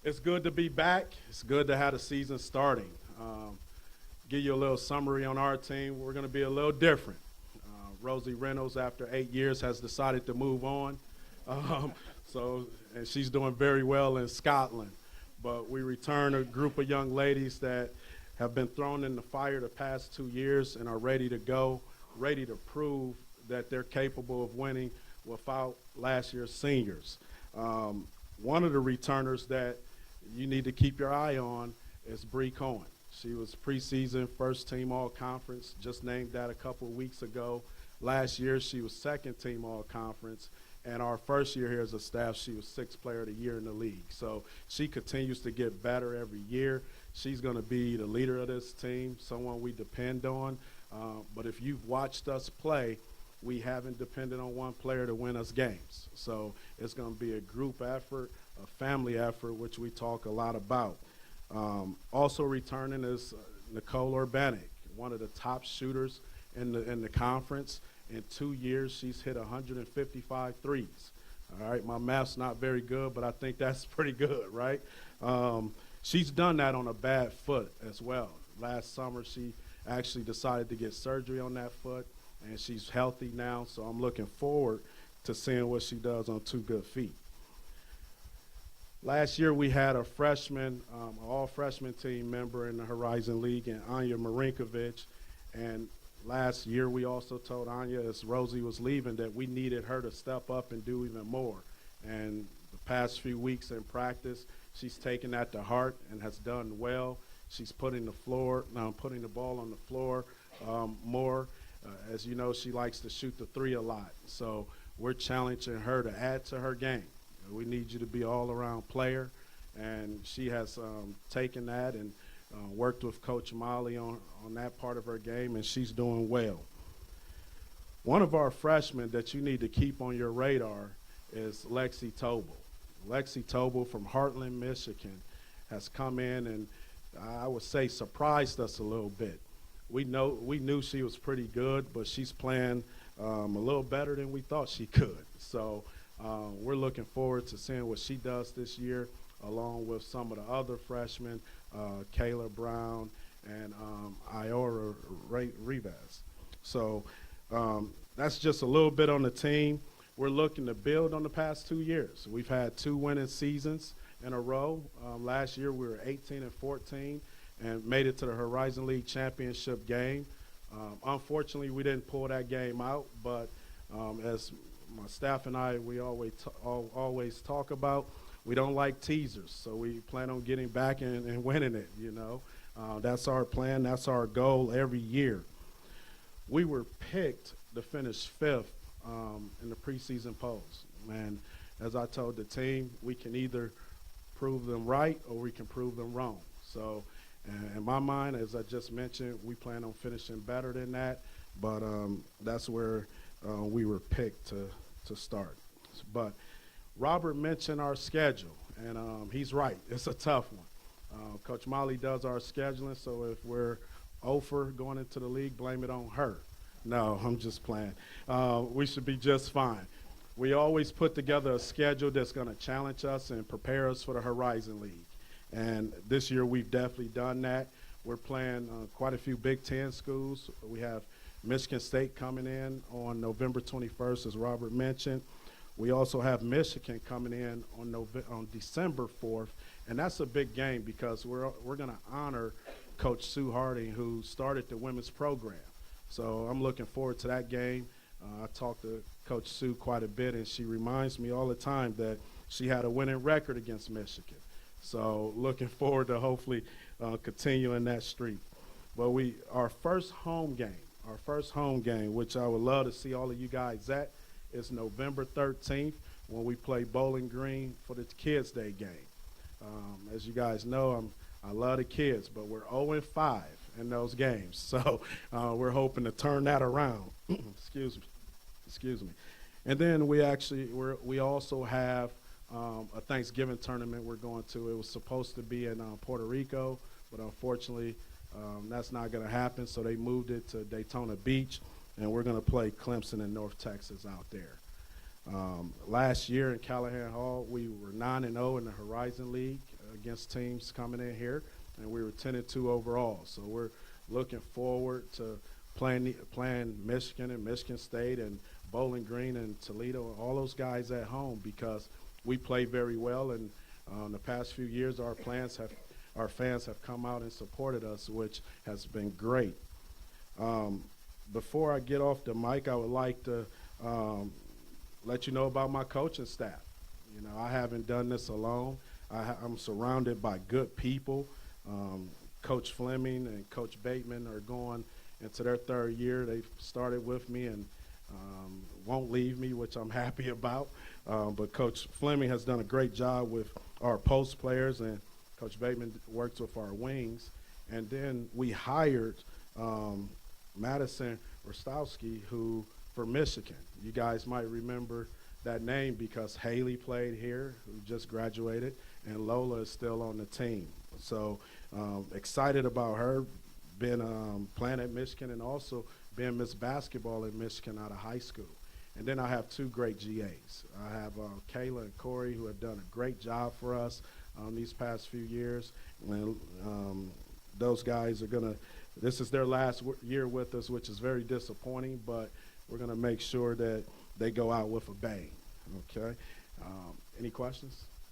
It's good to be back. It's good to have the season starting. Give you a little summary on our team. We're going to be a little different. Rosie Reynolds, after 8 years, has decided to move on. Um, and she's doing very well in Scotland. But we return a group of young ladies that have been thrown in the fire the past 2 years and are ready to go, ready to prove that they're capable of winning without last year's seniors. One of the returners that you need to keep your eye on is Bree Cohen. She was preseason first team all conference, just named that a couple of weeks ago. Last year she was second team all conference, and our first year here as a staff she was sixth player of the year in the league. So she continues to get better every year. She's going to be the leader of this team, someone we depend on. But if you've watched us play, we haven't depended on one player to win us games. So it's going to be a group effort, a family effort, which we talk a lot about. Also returning is Nicole Urbanik, one of the top shooters in the conference. In 2 years, she's hit 155 threes. All right, my math's not very good, but I think that's pretty good, right? She's done that on a bad foot as well. Last summer, she actually decided to get surgery on that foot, and she's healthy now, so I'm looking forward to seeing what she does on 2 good feet. Last year we had a freshman, all-freshman team member in the Horizon League, and Anya Marinkovic. And last year we also told Anya, as Rosie was leaving, that we needed her to step up and do even more. And the past few weeks in practice, she's taken that to heart and has done well. She's putting the ball on the floor more. As you know, she likes to shoot the three a lot. So we're challenging her to add to her game. We need you to be all-around player, and she has taken that and worked with Coach Molly on that part of her game, and she's doing well. One of our freshmen that you need to keep on your radar is Lexi Tobel. Lexi Tobel from Heartland, Michigan, has come in and I would say surprised us a little bit. We knew she was pretty good, but she's playing a little better than we thought she could. So we're looking forward to seeing what she does this year, along with some of the other freshmen, Kayla Brown and Iora Rivas. So that's just a little bit on the team. We're looking to build on the past 2 years. We've had 2 winning seasons in a row. Last year we were 18-14 and made it to the Horizon League championship game. Unfortunately, we didn't pull that game out, but as my staff and I, we always talk about, we don't like teasers, so we plan on getting back and winning it, you know. That's our plan. That's our goal every year. We were picked to finish 5th in the preseason polls. And as I told the team, we can either prove them right or we can prove them wrong. So in my mind, as I just mentioned, we plan on finishing better than that, but that's where we were picked to start. But Robert mentioned our schedule, and he's right. It's a tough one. Coach Molly does our scheduling, so if we're over going into the league, blame it on her. No, I'm just playing. We should be just fine. We always put together a schedule that's going to challenge us and prepare us for the Horizon League. And this year we've definitely done that. We're playing quite a few Big Ten schools. We have Michigan State coming in on November 21st, as Robert mentioned. We also have Michigan coming in on December 4th, and that's a big game because we're going to honor Coach Sue Harding, who started the women's program. So I'm looking forward to that game. I talked to Coach Sue quite a bit, and she reminds me all the time that she had a winning record against Michigan. So looking forward to hopefully continuing that streak. But our first home game, which I would love to see all of you guys at, is November 13th when we play Bowling Green for the Kids Day game. As you guys know, I love the kids, but we're 0-5 in those games. So we're hoping to turn that around. Excuse me. And then we also have a Thanksgiving tournament we're going to. It was supposed to be in Puerto Rico, but unfortunately that's not going to happen. So they moved it to Daytona Beach, and we're going to play Clemson in North Texas out there. Last year in Callahan Hall, we were 9-0 in the Horizon League against teams coming in here, and we were 10-2 overall. So we're looking forward to playing Michigan and Michigan State and Bowling Green and Toledo and all those guys at home, because we play very well. And in the past few years, our fans have come out and supported us, which has been great. Before I get off the mic, I would like to let you know about my coaching staff. You know, I haven't done this alone. I'm surrounded by good people. Coach Fleming and Coach Bateman are going into their third year. They've started with me and won't leave me, which I'm happy about. But Coach Fleming has done a great job with our post players, and Coach Bateman works with our wings. And then we hired Madison Rostowski, who for Michigan. You guys might remember that name because Haley played here, who just graduated, and Lola is still on the team. So excited about her being playing at Michigan and also being Miss Basketball at Michigan out of high school. And then I have two great GAs. I have Kayla and Corey, who have done a great job for us these past few years. And those guys are going to – this is their last year with us, which is very disappointing, but we're going to make sure that they go out with a bang, okay? Any questions?